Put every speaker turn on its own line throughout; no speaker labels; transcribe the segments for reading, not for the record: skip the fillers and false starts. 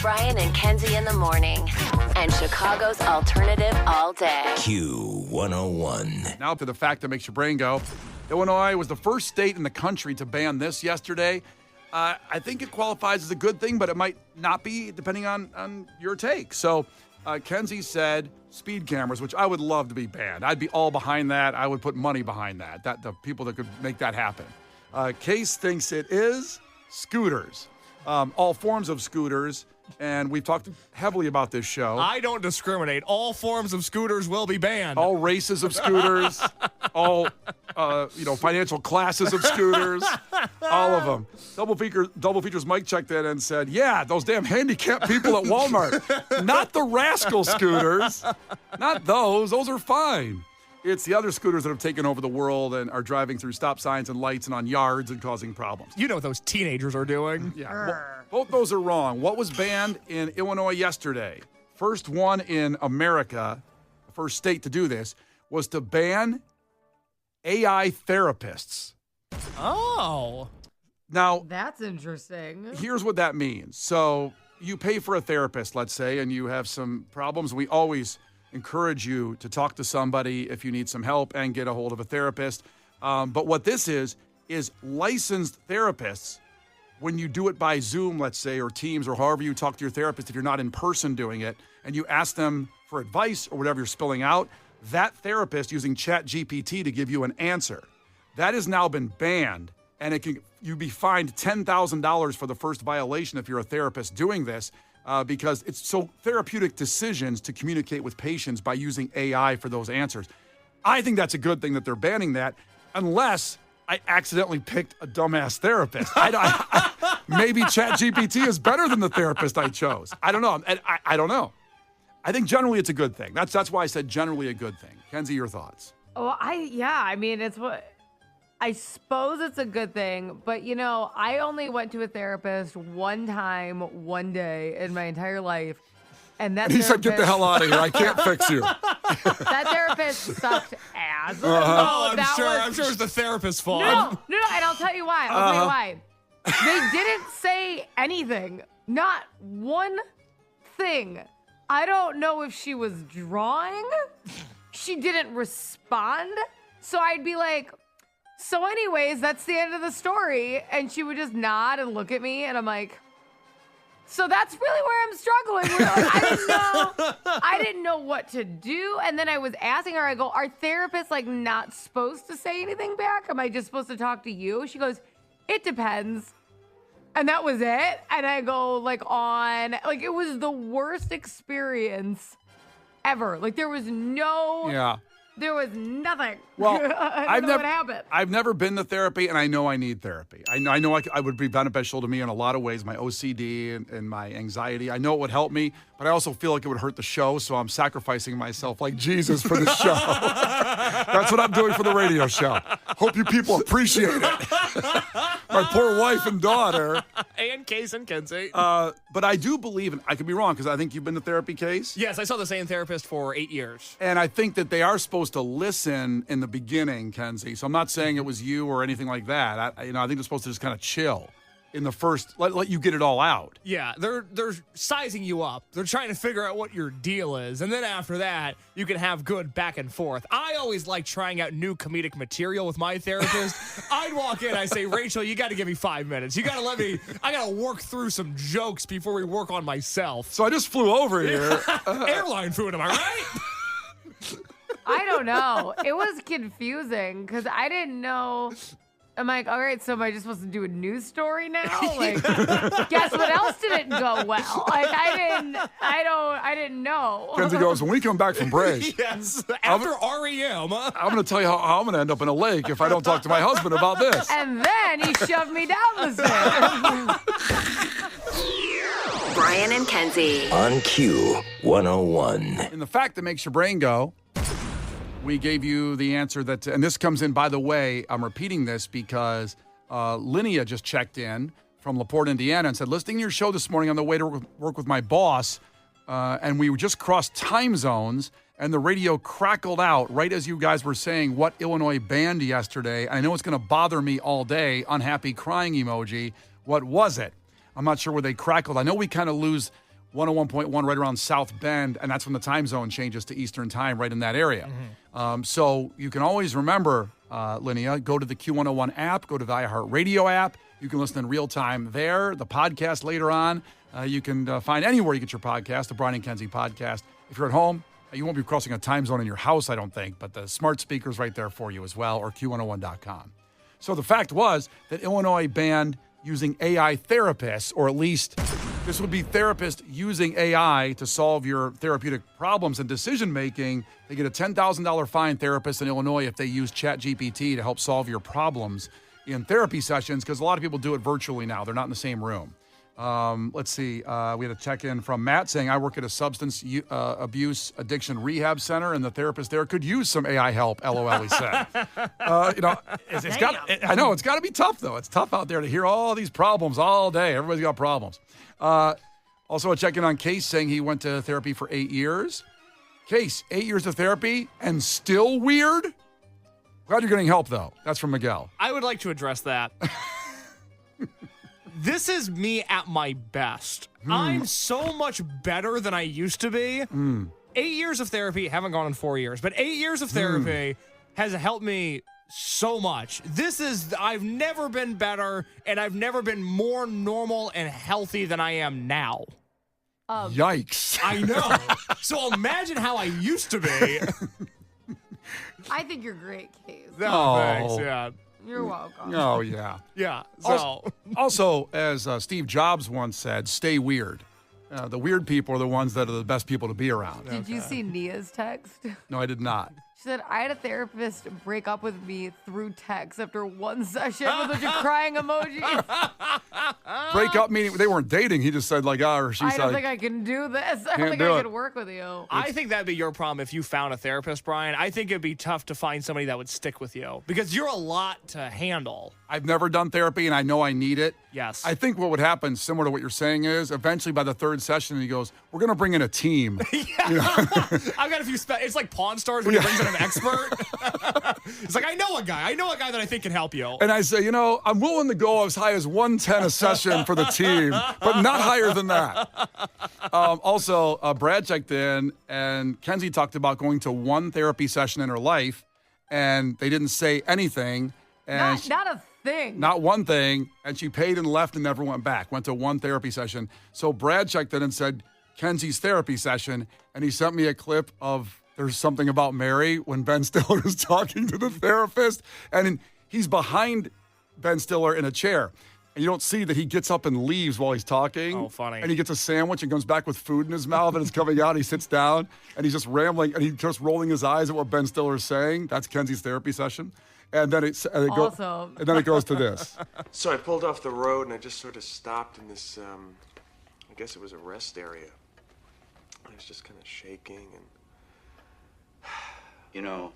Brian and Kenzie in the morning. And Chicago's alternative all day.
Q101.
Now to the fact that makes your brain go. Illinois was the first state in the country to ban this yesterday. I think it qualifies as a good thing, but it might not be, depending on your take. So Kenzie said speed cameras, which I would love to be banned. I'd be all behind that. I would put money behind that, the people that could make that happen. Case thinks it is scooters, all forms of scooters. And we've talked heavily about this show.
I don't discriminate. All forms of scooters will be banned.
All races of scooters, all financial classes of scooters, all of them. Double Features Mike checked in and said, yeah, those damn handicapped people at Walmart. Not the rascal scooters. Not those. Those are fine. It's the other scooters that have taken over the world and are driving through stop signs and lights and on yards and causing problems.
You know what those teenagers are doing.
Yeah. Both those are wrong. What was banned in Illinois yesterday, first one in America, the first state to do this, was to ban AI therapists.
Oh.
Now,
that's interesting.
Here's what that means. So you pay for a therapist, let's say, and you have some problems. We always encourage you to talk to somebody if you need some help and get a hold of a therapist. But what this is licensed therapists. When you do it by Zoom, let's say, or Teams, or however you talk to your therapist, if you're not in person doing it, and you ask them for advice or whatever you're spilling out, that therapist using ChatGPT to give you an answer, that has now been banned, and you'd be fined $10,000 for the first violation if you're a therapist doing this, because it's so therapeutic decisions to communicate with patients by using AI for those answers. I think that's a good thing that they're banning that, unless I accidentally picked a dumbass therapist. Maybe ChatGPT is better than the therapist I chose. I don't know. I don't know. I think generally it's a good thing. That's why I said generally a good thing. Kenzie, your thoughts?
Oh, it's what I suppose it's a good thing, but I only went to a therapist one time, one day in my entire life. And
he said, "Get the hell out of here! I can't fix you."
That therapist sucked ass.
Oh, I'm sure it's the therapist's fault.
No, and I'll tell you why. I'll tell you why. They didn't say anything. Not one thing. I don't know if she was drawing. She didn't respond. So I'd be like, so anyways, that's the end of the story. And she would just nod and look at me, and I'm like, so that's really where I'm struggling with. I didn't know what to do. And then I was asking her, I go, are therapists not supposed to say anything back? Am I just supposed to talk to you? She goes, it depends. And that was it. And I go it was the worst experience ever. There was there was nothing.
Well,
I don't know what happened.
I've never been to therapy, and I know I need therapy. I know I would be beneficial to me in a lot of ways, my OCD and my anxiety. I know it would help me, but I also feel like it would hurt the show, so I'm sacrificing myself like Jesus for the show. That's what I'm doing for the radio show. Hope you people appreciate it. My poor wife and daughter.
And Case and Kenzie.
But I do believe, and I could be wrong, because I think you've been to therapy, Case?
Yes, I saw the same therapist for 8 years.
And I think that they are supposed to listen in the beginning, Kenzie. So I'm not saying it was you or anything like that. I think they're supposed to just kind of chill in the first, let you get it all out.
Yeah, they're sizing you up. They're trying to figure out what your deal is. And then after that, you can have good back and forth. I always like trying out new comedic material with my therapist. I'd walk in, I say, Rachel, you got to give me 5 minutes. You got to I got to work through some jokes before we work on myself.
So I just flew over here.
Airline food, am I right?
I don't know. It was confusing because I didn't know. I'm like, all right, so am I just supposed to do a news story now? Guess what else didn't go well? I didn't know.
Kenzie goes, when we come back from break.
Yes, after REM.
I'm going to tell you how I'm going to end up in a lake if I don't talk to my husband about this.
And then he shoved me down the stairs.
Brian and Kenzie.
On Q101.
And the fact that makes your brain go, we gave you the answer that, and this comes in, by the way, I'm repeating this because Linnea just checked in from LaPorte, Indiana, and said, listening to your show this morning on the way to work with my boss, and we just crossed time zones, and the radio crackled out right as you guys were saying what Illinois banned yesterday. I know it's going to bother me all day. Unhappy crying emoji. What was it? I'm not sure where they crackled. I know we kind of lose 101.1 right around South Bend, and that's when the time zone changes to Eastern time right in that area. So you can always remember, Linnea, go to the Q101 app, go to the iHeartRadio app. You can listen in real time there. The podcast later on, you can find anywhere you get your podcast, the Brian and Kenzie podcast. If you're at home, you won't be crossing a time zone in your house, I don't think, but the smart speaker's right there for you as well, or Q101.com. So the fact was that Illinois banned using AI therapists, or at least this would be therapists using AI to solve your therapeutic problems and decision-making. They get a $10,000 fine, therapists in Illinois, if they use ChatGPT to help solve your problems in therapy sessions, because a lot of people do it virtually now. They're not in the same room. Let's see. We had a check-in from Matt saying, I work at a substance abuse addiction rehab center, and the therapist there could use some AI help, LOL, he said. I know, it's got to be tough, though. It's tough out there to hear all these problems all day. Everybody's got problems. Also a check-in on Case saying he went to therapy for 8 years. Case, 8 years of therapy and still weird? Glad you're getting help, though. That's from Miguel.
I would like to address that. This is me at my best. I'm so much better than I used to be. 8 years of therapy, haven't gone in 4 years, but 8 years of therapy has helped me so much. I've never been better, and I've never been more normal and healthy than I am now.
Yikes.
I know. So imagine how I used to be.
I think you're great, Case.
No, thanks, yeah.
You're welcome.
Oh, yeah.
Yeah, so.
Also, as Steve Jobs once said, stay weird. The weird people are the ones that are the best people to be around.
Did you see Nia's text?
No, I did not.
She said, I had a therapist break up with me through text after one session with a bunch of crying emojis.
Break up meaning they weren't dating. He just said or she
I
said.
don't think I can do this. I don't think I can work with you.
I think that'd be your problem if you found a therapist, Brian. I think it'd be tough to find somebody that would stick with you because you're a lot to handle.
I've never done therapy and I know I need it.
Yes.
I think what would happen, similar to what you're saying, is eventually by the third session, he goes, we're going to bring in a team.
I've got a few it's like Pawn Stars when he brings in an expert. It's like, I know a guy that I think can help you.
And I say, I'm willing to go as high as 110 a session for the team, but not higher than that. Also, Brad checked in, and Kenzie talked about going to one therapy session in her life, and they didn't say anything. And
Not a thing.
Not one thing. And she paid and left and never went back. Went to one therapy session. So Brad checked in and said, Kenzie's therapy session. And he sent me a clip of There's Something About Mary when Ben Stiller is talking to the therapist. And he's behind Ben Stiller in a chair. And you don't see that he gets up and leaves while he's talking.
Oh, funny.
And he gets a sandwich and comes back with food in his mouth and it's coming out. He sits down and he's just rambling and he's just rolling his eyes at what Ben Stiller is saying. That's Kenzie's therapy session. And then it goes to this.
So I pulled off the road and I just sort of stopped in this, I guess it was a rest area. I was just kind of shaking and...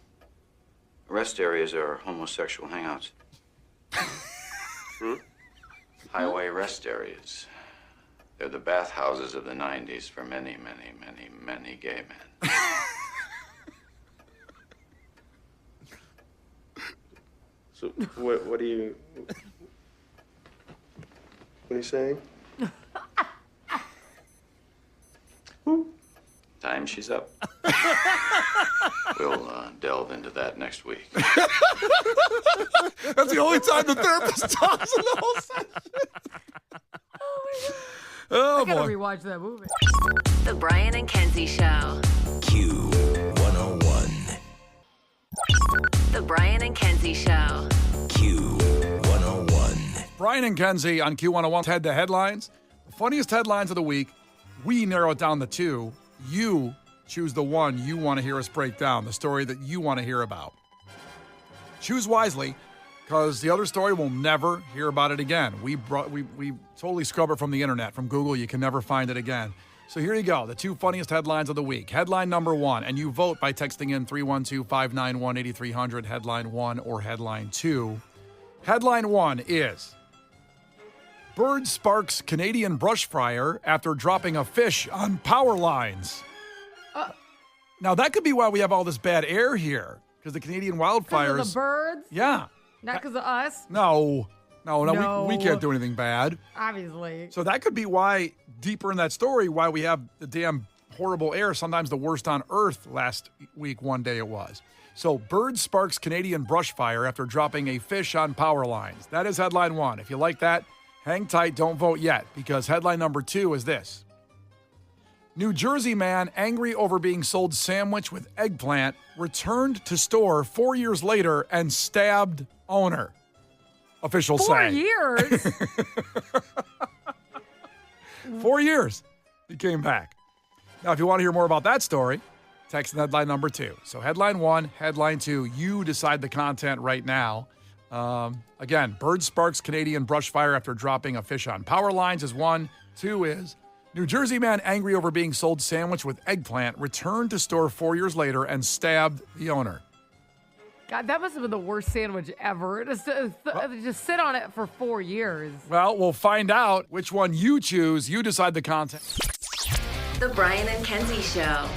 rest areas are homosexual hangouts. Highway rest areas. They're the bathhouses of the 90s for many, many, many, many gay men.
So what are you saying?
Time she's up. We'll delve into that next week.
That's the only time the therapist talks in the whole session. Oh,
I gotta
boy.
rewatch that movie.
The Brian and Kenzie Show.
Q101.
The Brian and Kenzie Show.
Q101.
Brian and Kenzie on Q101 head to headlines. The funniest headlines of the week. We narrow it down to two. You choose the one you want to hear us break down, the story that you want to hear about. Choose wisely, because the other story we'll never hear about it again. We totally scrub it from the internet, from Google. You can never find it again. So here you go, the two funniest headlines of the week. Headline number one, and you vote by texting in 312-591-8300, headline one or headline two. Headline one is, bird sparks Canadian brush fire after dropping a fish on power lines. Now, that could be why we have all this bad air here, because the Canadian wildfires.
Because of the birds?
Yeah.
Not because of us?
No. No, we can't do anything bad.
Obviously.
So that could be why, deeper in that story, why we have the damn horrible air, sometimes the worst on Earth last week, one day it was. So bird sparks Canadian brush fire after dropping a fish on power lines. That is headline 1. If you like that, hang tight, don't vote yet, because headline number 2 is this. New Jersey man angry over being sold sandwich with eggplant returned to store 4 years later and stabbed owner. Officials
4
say.
years?
4 years. He came back. Now, if you want to hear more about that story, text in headline number 2. So headline 1, headline 2, you decide the content right now. Again, bird sparks Canadian brush fire after dropping a fish on power lines is 1. 2 is New Jersey man angry over being sold sandwich with eggplant returned to store 4 years later and stabbed the owner.
God, that must have been the worst sandwich ever. Just sit on it for 4 years.
Well, we'll find out which one you choose. You decide the content.
The Brian and Kenzie Show.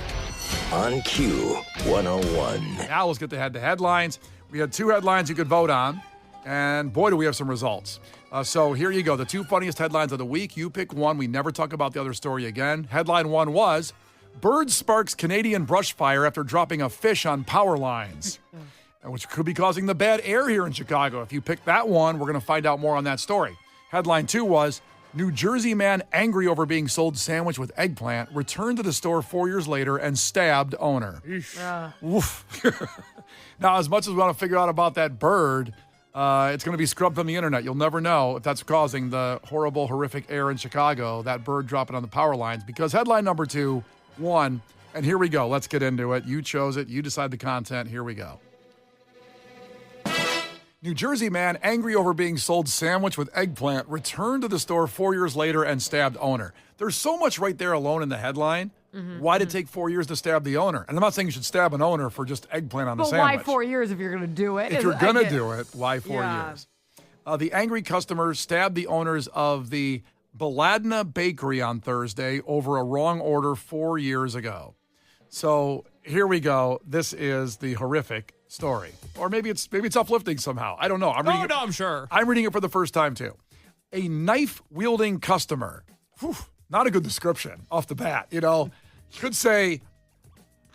On Q101.
Now let's get the headlines. We had 2 headlines you could vote on, and boy, do we have some results. So here you go. The 2 funniest headlines of the week. You pick one. We never talk about the other story again. Headline 1 was, bird sparks Canadian brush fire after dropping a fish on power lines, which could be causing the bad air here in Chicago. If you pick that one, we're going to find out more on that story. Headline 2 was, New Jersey man angry over being sold sandwich with eggplant returned to the store 4 years later and stabbed owner. Oof. Now, as much as we want to figure out about that bird, it's going to be scrubbed from the internet. You'll never know if that's causing the horrible, horrific air in Chicago, that bird dropping on the power lines. Because headline number 2 won, and here we go. Let's get into it. You chose it. You decide the content. Here we go. New Jersey man angry over being sold sandwich with eggplant returned to the store 4 years later and stabbed owner. There's so much right there alone in the headline. Why did it take 4 years to stab the owner? And I'm not saying you should stab an owner for just eggplant on the
But
sandwich.
why 4 years if you're going to do it?
If you're going to do it, why 4 years? The angry customer stabbed the owners of the Baladna Bakery on Thursday over a wrong order 4 years ago. So here we go. This is the horrific story. Or maybe it's uplifting somehow. I don't know.
I'm sure.
I'm reading it for the first time, too. A knife-wielding customer. Whew, not a good description off the bat. You know, could say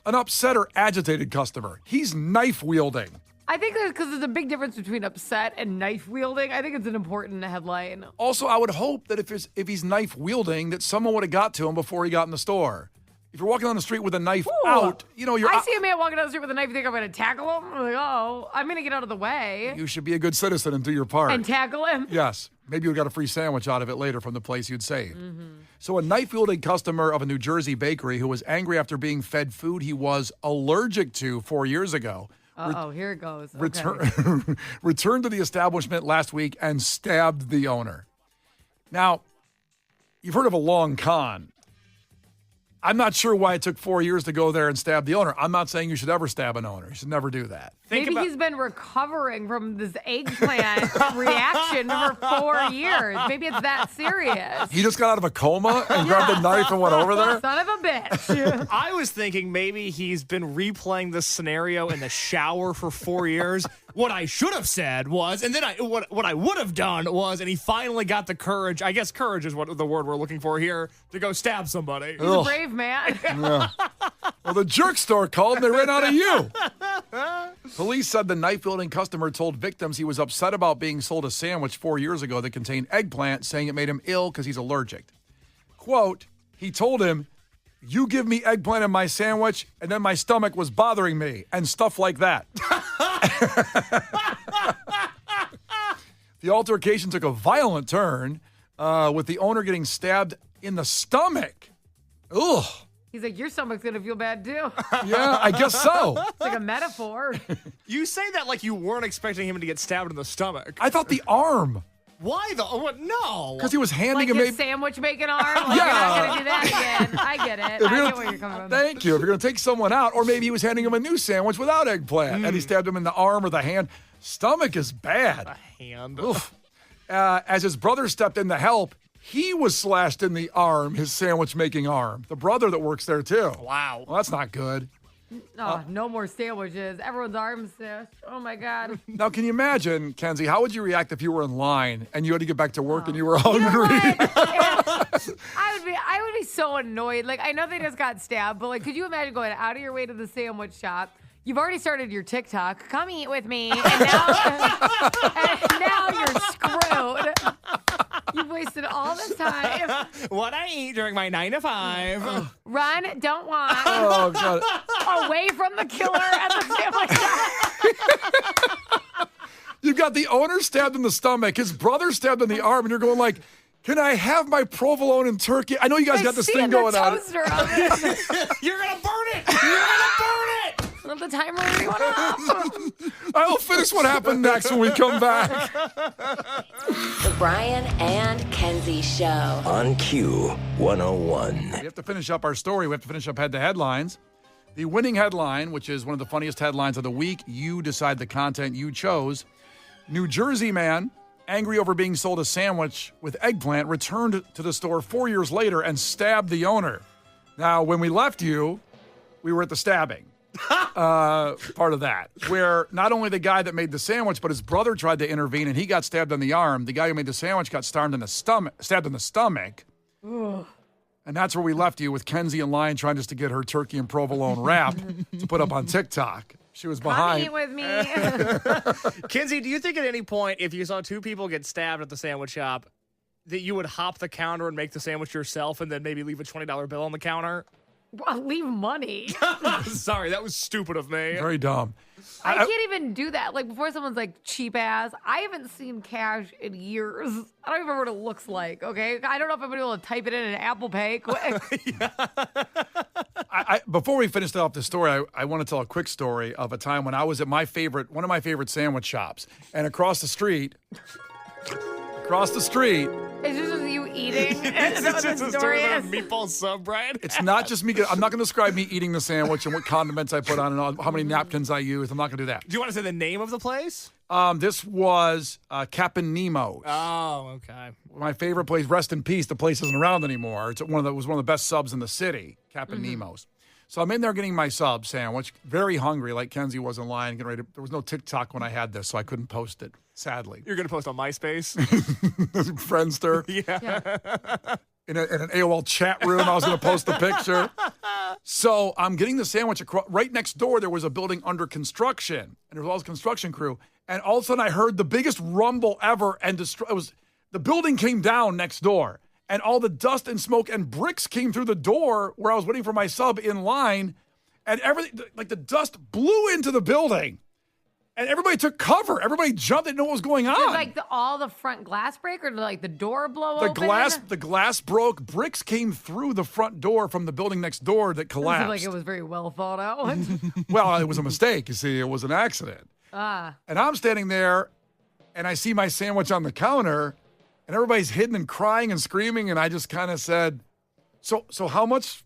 an upset or agitated customer. He's knife-wielding.
I think that because there's a big difference between upset and knife wielding. I think it's an important headline.
Also, I would hope that if he's knife-wielding, that someone would have got to him before he got in the store. If you're walking down the street with a knife out, you know,
I see a man walking down the street with a knife. You think I'm going to tackle him? I'm like, oh, I'm going to get out of the way.
You should be a good citizen and do your part.
And tackle him?
Yes. Maybe you got a free sandwich out of it later from the place you'd saved. So a knife-wielding customer of a New Jersey bakery who was angry after being fed food he was allergic to 4 years ago.
Here it goes. Okay.
Returned to the establishment last week and stabbed the owner. Now, you've heard of a long con. I'm not sure why it took 4 years to go there and stab the owner. I'm not saying you should ever stab an owner. You should never do that.
Maybe he's been recovering from this eggplant reaction for 4 years. Maybe it's that serious.
He just got out of a coma and grabbed a knife and went over there?
Son of a bitch.
I was thinking maybe he's been replaying this scenario in the shower for 4 years. What I should have said was, and then what I would have done was, and he finally got the courage, I guess courage is what the word we're looking for here, to go stab somebody.
He's a brave man.
Yeah. Well, the jerk store called and they ran out of you. Police said the knife-wielding customer told victims he was upset about being sold a sandwich 4 years ago that contained eggplant, saying it made him ill because he's allergic. Quote, he told him, you give me eggplant in my sandwich, and then my stomach was bothering me, and stuff like that. The altercation took a violent turn, with the owner getting stabbed in the stomach. Ugh.
He's like, your stomach's going to feel bad too.
Yeah, I guess so.
It's like a metaphor.
You say that like you weren't expecting him to get stabbed in the stomach.
I thought the arm.
Why the? What? No.
Because he was handing
Like
him
his sandwich making arm? Like,
Yeah.
You're not going to do that again. I get it. I get where you're coming from.
Thank you. If you're going to take someone out, or maybe he was handing him a new sandwich without eggplant, and he stabbed him in the arm or the hand. Stomach is bad.
Hand.
Oof. As his brother stepped in to help, he was slashed in the arm, his sandwich-making arm. The brother that works there, too.
Wow.
Well, that's not good.
Oh, no more sandwiches. Everyone's arms stitched. Oh my God.
Now, can you imagine, Kenzie, how would you react if you were in line and you had to get back to work and you were
You know
hungry?
what? I would be so annoyed. Like, I know they just got stabbed, but like, could you imagine going out of your way to the sandwich shop? You've already started your TikTok. Come eat with me, and now you're screwed. You've wasted all this time.
What I eat during my 9 to 5.
Run, don't want.
Oh, God.
Away from the killer at the sandwich shop.
You've got the owner stabbed in the stomach, his brother stabbed in the arm, and you're going like, can I have my provolone and turkey? I know you guys got this thing going on.
Toaster of it.
You're going to burn it. You're going to burn it.
Let the timer run off.
I'll finish what happened next when we come back.
The Brian and Kenzie Show.
On Q101.
We have to finish up our story. We have to finish up head-to headlines. The winning headline, which is one of the funniest headlines of the week, you decide the content you chose. New Jersey man, angry over being sold a sandwich with eggplant, returned to the store 4 years later and stabbed the owner. Now, when we left you, we were at the stabbing. Part of that, where not only the guy that made the sandwich, but his brother tried to intervene and he got stabbed in the arm. The guy who made the sandwich got stabbed in the stomach. Ugh. And that's where we left you with Kenzie in line trying just to get her turkey and provolone wrap to put up on TikTok. She was
Come
behind.
eat with me.
Kenzie, do you think at any point, if you saw two people get stabbed at the sandwich shop, that you would hop the counter and make the sandwich yourself and then maybe leave a $20 bill on the counter?
Well, leave money.
Sorry, that was stupid of me.
Very dumb.
I can't even do that. Like, before someone's like, cheap ass, I haven't seen cash in years. I don't even remember what it looks like, okay? I don't know if I'm going to be able to type it in Apple Pay quick.
Before we finish off the story, I want to tell a quick story of a time when I was at one of my favorite sandwich shops. And across the street,
It's just you eating.
It's
Is that what
just
the
a
story
story
is?
of meatball sub, Brian.
it's not just me. I'm not going to describe me eating the sandwich and what condiments I put on and how many napkins I use. I'm not going to do that.
Do you want to say the name of the place?
This was Cap'n Nemo's.
Oh, okay.
My favorite place. Rest in peace. The place isn't around anymore. It was one of the best subs in the city, Cap'n Nemo's. So I'm in there getting my sub sandwich, very hungry, like Kenzie was in line, getting ready. There was no TikTok when I had this, so I couldn't post it, sadly.
You're going to post on MySpace?
Friendster.
Yeah.
In an AOL chat room, I was going to post the picture. So I'm getting the sandwich across. Right next door, there was a building under construction, and there was all this construction crew. And all of a sudden, I heard the biggest rumble ever, and the building came down next door. And all the dust and smoke and bricks came through the door where I was waiting for my sub in line. And everything, like the dust blew into the building. And everybody took cover. Everybody jumped. They didn't know what was going on.
Did like all the front glass break, or did like the door blow open?
The glass broke. Bricks came through the front door from the building next door that collapsed.
It like it was very well thought out.
Well, it was a mistake. You see, it was an accident. And I'm standing there, and I see my sandwich on the counter, and everybody's hidden and crying and screaming, and I just kind of said, So how much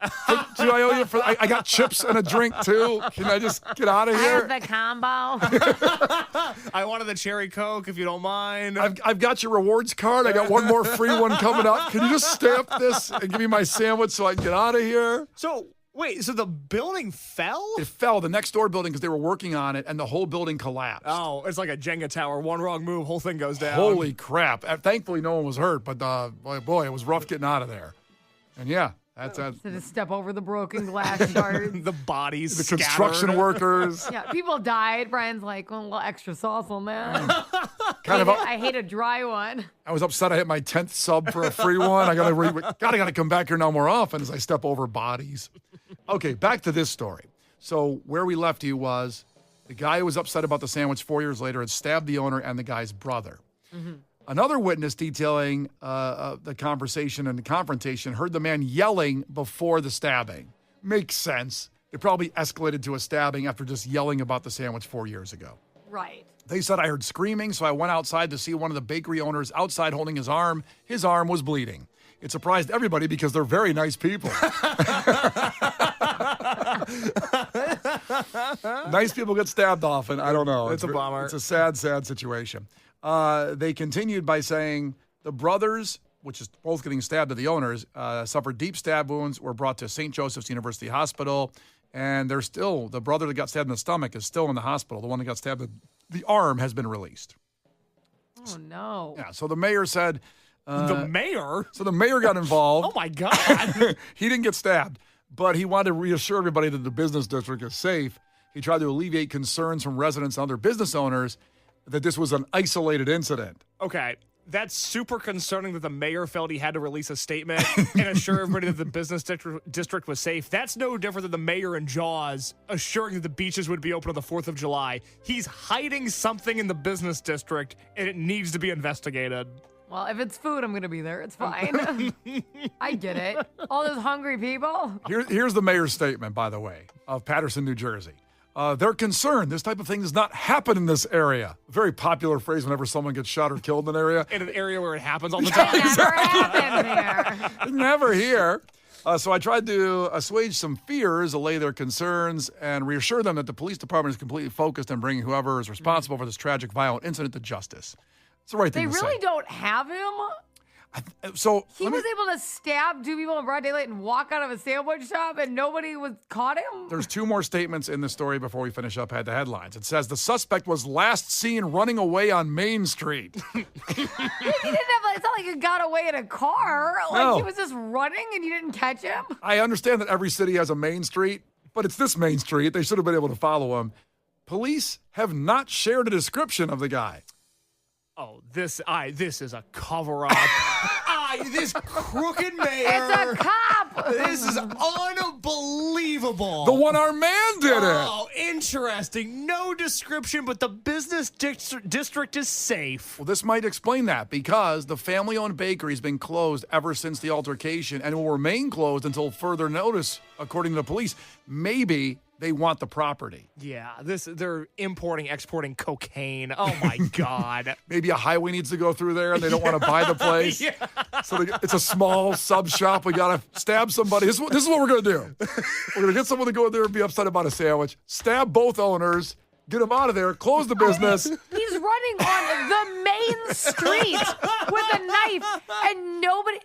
do I owe you for? I got chips and a drink too. Can I just get out of
I
here?
have the combo.
I wanted the cherry Coke, if you don't mind.
I've got your rewards card. I got one more free one coming up. Can you just stamp this and give me my sandwich so I can get out of here?
So, wait, so the building fell?
It fell, the next door building, because they were working on it, and the whole building collapsed.
Oh, it's like a Jenga tower. One wrong move, whole thing goes down.
Holy crap. Thankfully, no one was hurt, but boy, it was rough getting out of there. And yeah, that's
To just step over the broken glass shards.
The bodies
the construction
scattered.
workers.
Yeah, people died. Brian's like, well, a little extra sauce on that.
I
hate a dry one.
I was upset I hit my 10th sub for a free one. I gotta come back here now more often as I step over bodies. Okay, back to this story. So where we left you was the guy who was upset about the sandwich 4 years later had stabbed the owner and the guy's brother. Mm-hmm. Another witness detailing the conversation and the confrontation heard the man yelling before the stabbing. Makes sense. It probably escalated to a stabbing after just yelling about the sandwich 4 years ago.
Right.
They said I heard screaming, so I went outside to see one of the bakery owners outside holding his arm. His arm was bleeding. It surprised everybody because they're very nice people. Nice people get stabbed often. I don't know.
It's a bummer.
It's a sad, sad situation. They continued by saying the brothers, which is both getting stabbed to the owners, suffered deep stab wounds, were brought to St. Joseph's University Hospital And they're still, the brother that got stabbed in the stomach is still in the hospital. The one that got stabbed in the arm has been released.
Oh, no.
Yeah, so the mayor said...
the mayor?
So the mayor got involved.
Oh, my God.
He didn't get stabbed, but he wanted to reassure everybody that the business district is safe. He tried to alleviate concerns from residents and other business owners that this was an isolated incident.
Okay, that's super concerning that the mayor felt he had to release a statement and assure everybody that the business district was safe. That's no different than the mayor in Jaws assuring that the beaches would be open on the 4th of July. He's hiding something in the business district, and it needs to be investigated.
Well, if it's food, I'm going to be there. It's fine. I get it. All those hungry people.
Here's the mayor's statement, by the way, of Paterson, New Jersey. They're concerned this type of thing does not happen in this area. A very popular phrase whenever someone gets shot or killed in an area.
In an area where it happens all the time.
It never happened there.
Never here. So I tried to assuage some fears, allay their concerns, and reassure them that the police department is completely focused on bringing whoever is responsible for this tragic, violent incident to justice. It's the right thing
They
to say.
really don't have him.
So
He was able to stab 2 people in broad daylight and walk out of a sandwich shop, and nobody was caught him.
There's 2 more statements in the story before we finish up the headlines. It says the suspect was last seen running away on Main Street.
He didn't have. It's not like he got away in a car. Like
No.
he was just running, and you didn't catch him.
I understand that every city has a Main Street, but it's this Main Street. They should have been able to follow him. Police have not shared a description of the guy.
Oh, this is a cover-up. This crooked mayor.
It's a cop.
This is unbelievable.
The one-armed man did it.
Oh, interesting. No description, but the business district is safe.
Well, this might explain that because the family-owned bakery has been closed ever since the altercation and will remain closed until further notice, according to the police. Maybe they want the property.
Yeah, they're importing, exporting cocaine. Oh my God.
Maybe a highway needs to go through there and they don't want to buy the place.
Yeah.
So it's a small sub shop. We got to stab somebody. This is what we're going to do. We're going to get someone to go in there and be upset about a sandwich, stab both owners, get them out of there, close the business.
He's running on the main street with a knife, and nobody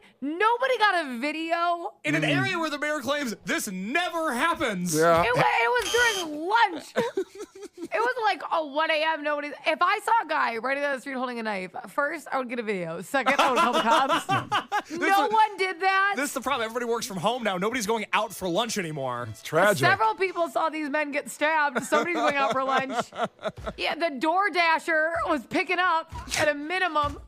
got a video.
In an area where the mayor claims this never happens.
Yeah.
It was during lunch. It was like 1 a.m. If I saw a guy running down the street holding a knife, first I would get a video. Second, I would call the cops. No one did that.
This is the problem. Everybody works from home now. Nobody's going out for lunch anymore.
It's tragic.
Several people saw these men get stabbed. Somebody's going out for lunch. Yeah, the door dasher was picking up at a minimum.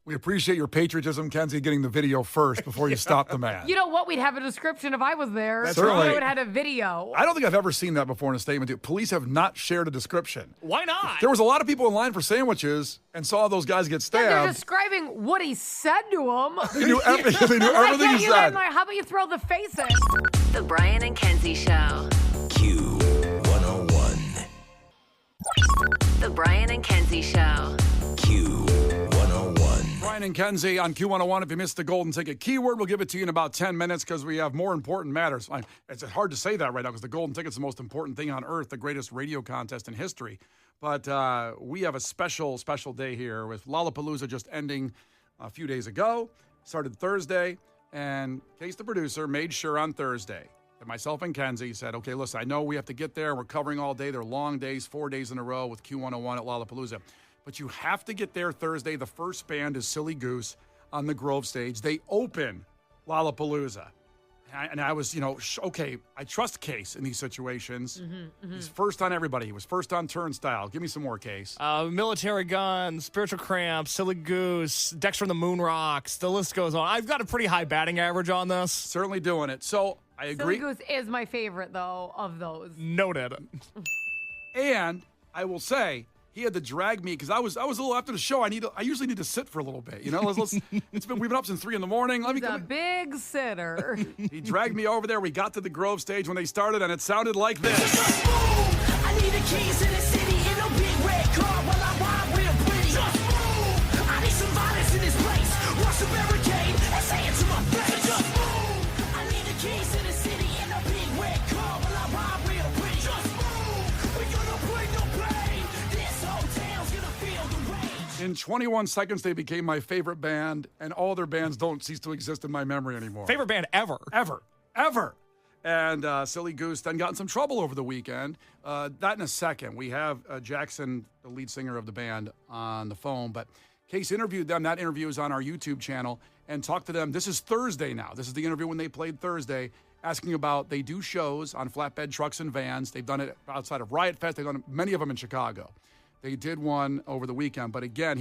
We appreciate your patriotism, Kenzie, getting the video first before you stop the man.
You know what? We'd have a description if I was there.
That's right.
I would have had a video.
I don't think I've ever seen that before in a statement. Police have not shared a description.
Why not?
There was a lot of people in line for sandwiches and saw those guys get
They're
stabbed.
describing what he said to him.
They knew everything, they knew everything he said.
How about you throw the face in?
The Brian and Kenzie Show.
Q101.
The Brian and Kenzie Show.
Q101.
Brian and Kenzie on Q101. If you missed the golden ticket keyword, we'll give it to you in about 10 minutes because we have more important matters. It's hard to say that right now because the golden ticket's the most important thing on earth, the greatest radio contest in history. But we have a special day here with Lollapalooza just ending a few days ago. Started Thursday, and Case, the producer, made sure on Thursday that myself and Kenzie said, okay, listen, I know we have to get there. We're covering all day. They're long days, 4 days in a row with Q101 at Lollapalooza. But you have to get there Thursday. The first band is Silly Goose on the Grove stage. They open Lollapalooza. And I was, okay, I trust Case in these situations. He's first on everybody. He was first on Turnstile. Give me some more, Case.
Military Gun, Spiritual Cramp, Silly Goose, Dexter and the Moon Rocks. The list goes on. I've got a pretty high batting average on this.
Certainly doing it. So I agree.
Silly Goose is my favorite, though, of those.
Noted.
And I will say, he had to drag me because I was a little after the show. I usually need to sit for a little bit. We've been up since 3 a.m.
He's a big sitter.
He dragged me over there. We got to the Grove stage when they started, and it sounded like this.
I need the keys to the city in a big red car while I ride real pretty. Just move. I need some violence in this place. Rush a barricade and say it to my face. Just move. I need the keys to the city in a big red car while I ride real pretty. Just move. We're gonna bring the pain. This whole town's gonna feel the rage.
In 21 seconds, they became my favorite band, and all their bands don't cease to exist in my memory anymore.
Favorite band ever.
Ever. And Silly Goose then got in some trouble over the weekend. That in a second. We have Jackson, the lead singer of the band, on the phone. But Case interviewed them. That interview is on our YouTube channel. And talked to them. This is Thursday now. This is the interview when they played Thursday, asking about they do shows on flatbed trucks and vans. They've done it outside of Riot Fest. They've done many of them in Chicago. They did one over the weekend. But again,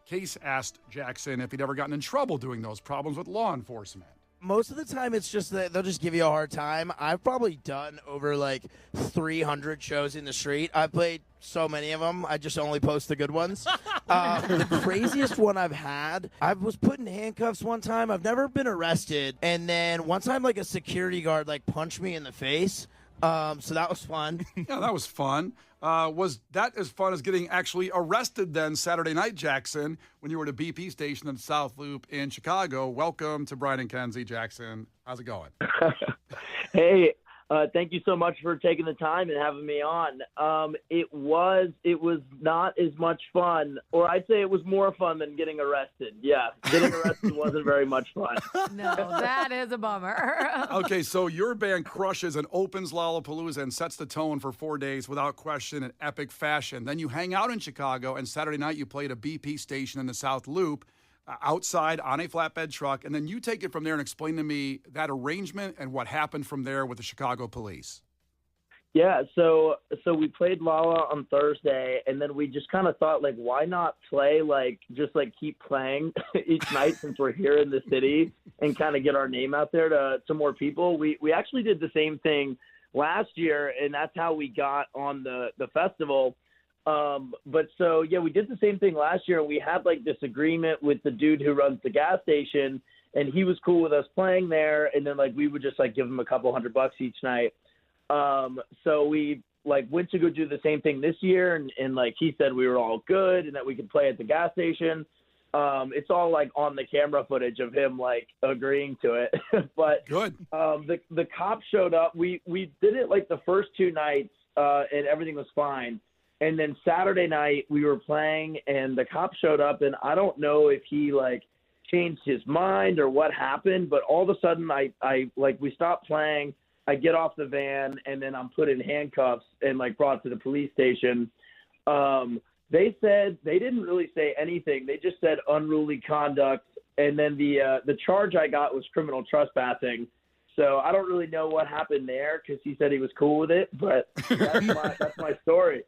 Case asked Jackson if he'd ever gotten in trouble doing those, problems with law enforcement.
Most of the time, it's just that they'll just give you a hard time. I've probably done over like 300 shows in the street. I've played so many of them. I just only post the good ones. The craziest one I've had, I was put in handcuffs one time. I've never been arrested. And then one time, like a security guard like punched me in the face. So that was fun.
Yeah, that was fun. Was that as fun as getting actually arrested then Saturday night, Jackson, when you were at a BP station in South Loop in Chicago? Welcome to Brian and Kenzie, Jackson. How's it going?
Hey, thank you so much for taking the time and having me on. It was not as much fun, or I'd say it was more fun than getting arrested. Yeah, getting arrested wasn't very much fun.
No, that is a bummer.
Okay, so your band crushes and opens Lollapalooza and sets the tone for 4 days without question in epic fashion. Then you hang out in Chicago, and Saturday night you play at a BP station in the South Loop, outside on a flatbed truck, and then you take it from there and explain to me that arrangement and what happened from there with the Chicago police.
Yeah, so we played Lala on Thursday, and then we just kind of thought, like, why not play, like, just, like, keep playing each night since we're here in the city and kind of get our name out there to more people. We actually did the same thing last year, and that's how we got on the festival. But so, yeah, we did the same thing last year. We had like this agreement with the dude who runs the gas station, and he was cool with us playing there. And then like, we would just like give him a couple $100 each night. So we like went to go do the same thing this year. And like, he said we were all good and that we could play at the gas station. It's all like on the camera footage of him like agreeing to it. But
good.
The cops showed up. We did it like the first 2 nights, and everything was fine. And then Saturday night we were playing and the cop showed up, and I don't know if he like changed his mind or what happened, but all of a sudden I like, we stopped playing. I get off the van and then I'm put in handcuffs and like brought to the police station. They said they didn't really say anything. They just said unruly conduct. And then the charge I got was criminal trespassing. So I don't really know what happened there because he said he was cool with it, but that's my story.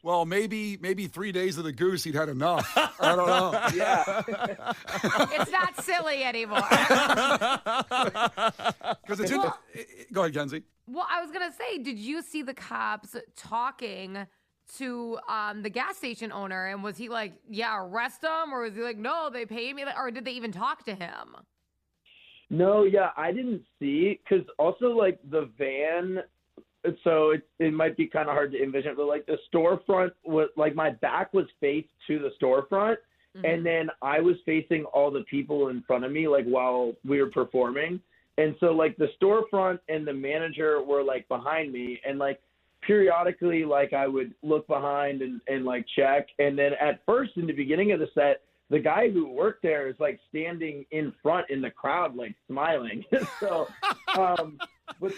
Well, maybe 3 days of the goose, he'd had enough. I don't know.
Yeah.
It's not silly anymore.
Because go ahead, Kenzie.
Well, I was going to say, did you see the cops talking to the gas station owner? And was he like, yeah, arrest him? Or was he like, no, they paid me? Or did they even talk to him?
No, yeah, I didn't see, because also, like, the van, so it might be kind of hard to envision, but, like, the storefront was, like, my back was faced to the storefront, and then I was facing all the people in front of me, like, while we were performing, and so, like, the storefront and the manager were, like, behind me, and, like, periodically, like, I would look behind and like, check, and then at first, in the beginning of the set, the guy who worked there is like standing in front in the crowd, like smiling. So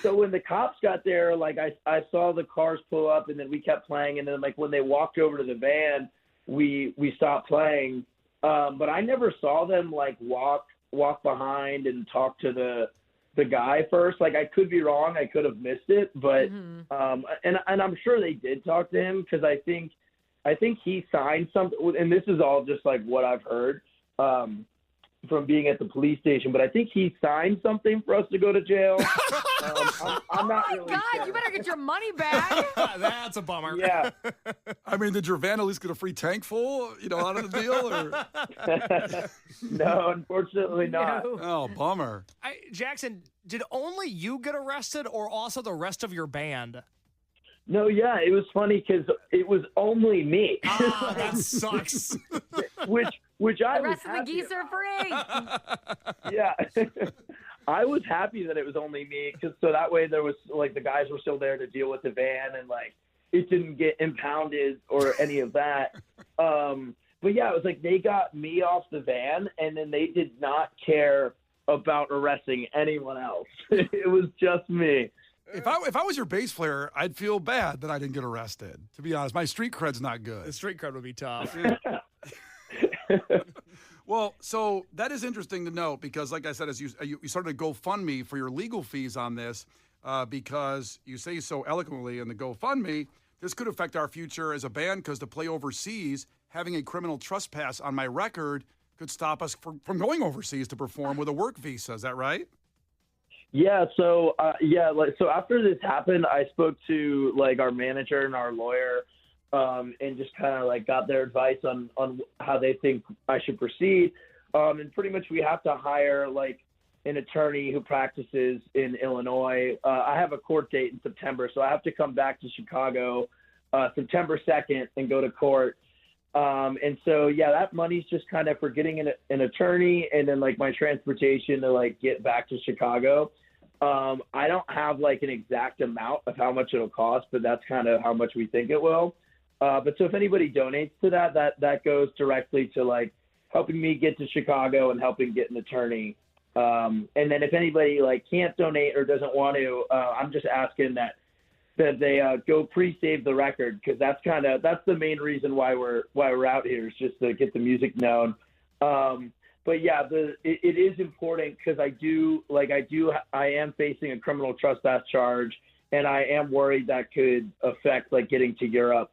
when the cops got there, like I saw the cars pull up and then we kept playing. And then like when they walked over to the van, we stopped playing. But I never saw them like walk behind and talk to the guy first. Like I could be wrong. I could have missed it, but, and I'm sure they did talk to him. 'Cause I think he signed something, and this is all just like what I've heard from being at the police station, but I think he signed something for us to go to jail. I'm not really
God,
sure.
you better get your money back.
That's a bummer.
Yeah.
I mean, did your van at least get a free tank full, out of the deal? Or?
No, unfortunately not.
No.
Oh, bummer.
Jackson, did only you get arrested or also the rest of your band?
No, yeah, it was funny because it was only me.
Ah, that sucks.
which I
The
was
rest of the
happy
geese are free.
Yeah. I was happy that it was only me because so that way there was like the guys were still there to deal with the van and like it didn't get impounded or any of that. But yeah, it was like they got me off the van and then they did not care about arresting anyone else. It was just me.
If I was your bass player, I'd feel bad that I didn't get arrested. To be honest, my street cred's not
The
good.
street cred would be tough.
Well, so that is interesting to note because, like I said, as you started a GoFundMe for your legal fees on this, because you say so eloquently in the GoFundMe, this could affect our future as a band because to play overseas, having a criminal trespass on my record could stop us from going overseas to perform with a work visa. Is that right?
Yeah. So so after this happened, I spoke to like our manager and our lawyer, and just kind of like got their advice on how they think I should proceed. And pretty much we have to hire like an attorney who practices in Illinois. I have a court date in September, so I have to come back to Chicago September 2nd and go to court. And so, yeah, that money's just kind of for getting an attorney and then like my transportation to like get back to Chicago. I don't have like an exact amount of how much it'll cost, but that's kind of how much we think it will. But so if anybody donates to that goes directly to like helping me get to Chicago and helping get an attorney. And then if anybody like can't donate or doesn't want to, I'm just asking that they go pre-save the record, because that's the main reason why we're out here, is just to get the music known. But yeah, it is important because I am facing a criminal trespass charge, and I am worried that could affect like getting to Europe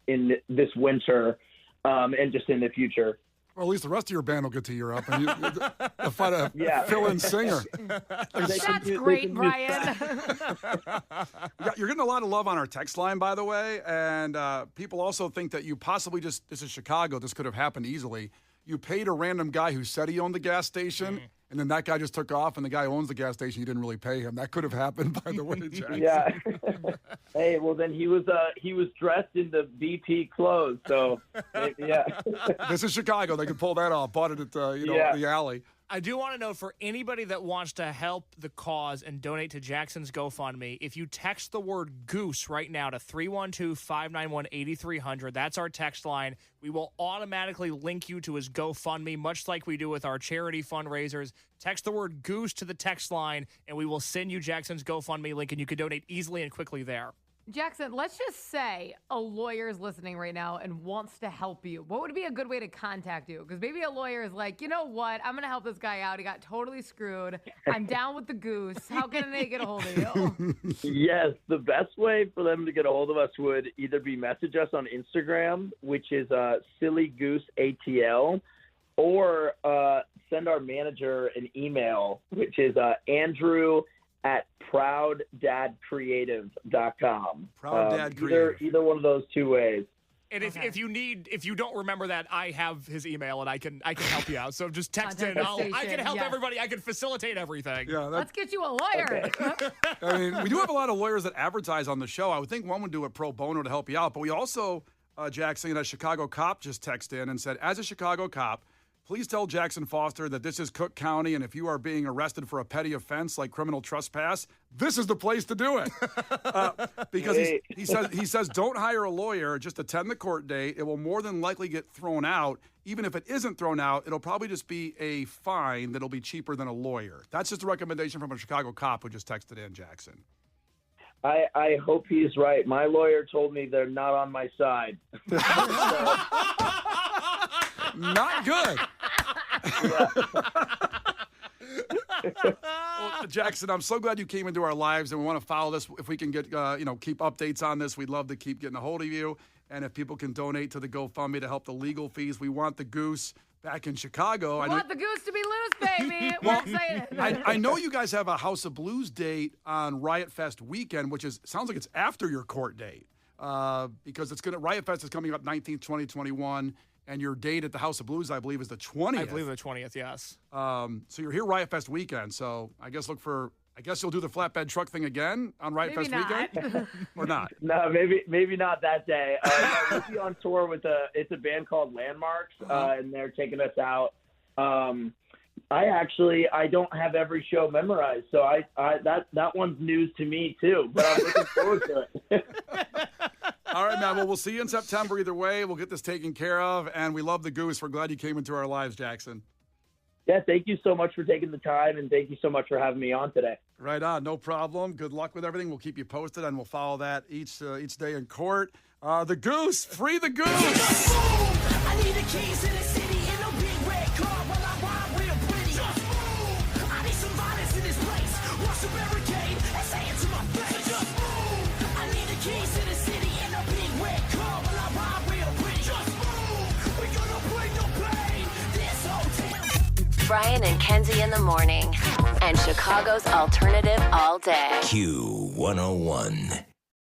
in this winter and just in the future.
Or at least the rest of your band will get to Europe and you'll find a fill-in singer.
That's great, Brian.
You're getting a lot of love on our text line, by the way, and people also think that you possibly this is Chicago, this could have happened easily. You paid a random guy who said he owned the gas station, and then that guy just took off, and the guy who owns the gas station, you didn't really pay him. That could have happened, by the way, Jackson.
Yeah. Hey, well then he was dressed in the BP clothes, so yeah.
This is Chicago. They could pull that off. Bought it at the alley.
I do want to know, for anybody that wants to help the cause and donate to Jackson's GoFundMe, if you text the word Goose right now to 312-591-8300, that's our text line. We will automatically link you to his GoFundMe, much like we do with our charity fundraisers. Text the word Goose to the text line, and we will send you Jackson's GoFundMe link, and you can donate easily and quickly there.
Jackson, let's just say a lawyer is listening right now and wants to help you. What would be a good way to contact you? Because maybe a lawyer is like, you know what? I'm going to help this guy out. He got totally screwed. I'm down with the goose. How can they get a hold of you?
Yes, the best way for them to get a hold of us would either be message us on Instagram, which is Silly Goose ATL, or send our manager an email, which is Andrew@ProudDadCreative.com. Either one of those two ways.
And if you don't remember that, I have his email and I can help you out. So just text in. I can help everybody. I can facilitate everything.
Yeah,
let's get you a lawyer.
Okay.
I mean, we do have a lot of lawyers that advertise on the show. I would think one would do it pro bono to help you out. But we also, Jackson, a Chicago cop just texted in and said, as a Chicago cop, please tell Jackson Foster that this is Cook County, and if you are being arrested for a petty offense like criminal trespass, this is the place to do it. Because he says don't hire a lawyer, just attend the court date. It will more than likely get thrown out. Even if it isn't thrown out, it'll probably just be a fine that'll be cheaper than a lawyer. That's just a recommendation from a Chicago cop who just texted in, Jackson.
I hope he's right. My lawyer told me they're not on my side.
Not good. Well, Jackson, I'm so glad you came into our lives, and we want to follow this. If we can get, keep updates on this, we'd love to keep getting a hold of you. And if people can donate to the GoFundMe to help the legal fees, we want the goose back in Chicago.
We want the goose to be loose, baby. We're excited.
I know you guys have a House of Blues date on Riot Fest weekend, which sounds like it's after your court date, because Riot Fest is coming up 19th, 2021. And your date at the House of Blues, I believe, is the 20th.
I believe the 20th, yes.
So you're here Riot Fest weekend. So I guess you'll do the flatbed truck thing again on Riot Fest weekend? Or not?
No, maybe not that day. We'll be on tour with it's a band called Landmarks, and they're taking us out. I don't have every show memorized, so that one's news to me too, but I'm looking forward to it.
All right, man. Well, we'll see you in September either way. We'll get this taken care of, and we love the goose. We're glad you came into our lives, Jackson.
Yeah, thank you so much for taking the time, and thank you so much for having me on today.
Right on, no problem. Good luck with everything. We'll keep you posted, and we'll follow that each day in court. The Goose, free the Goose.
I need the keys to the city in a big red car while I ride real pretty. Just move. I need some violence in this place. Rush a barricade and say it to my face. Just move. I need the keys to the city in a big red car while I ride real pretty. Just move. We gonna bring the pain. This whole town.
Brian and Kenzie in the morning. And Chicago's alternative all day.
Q101.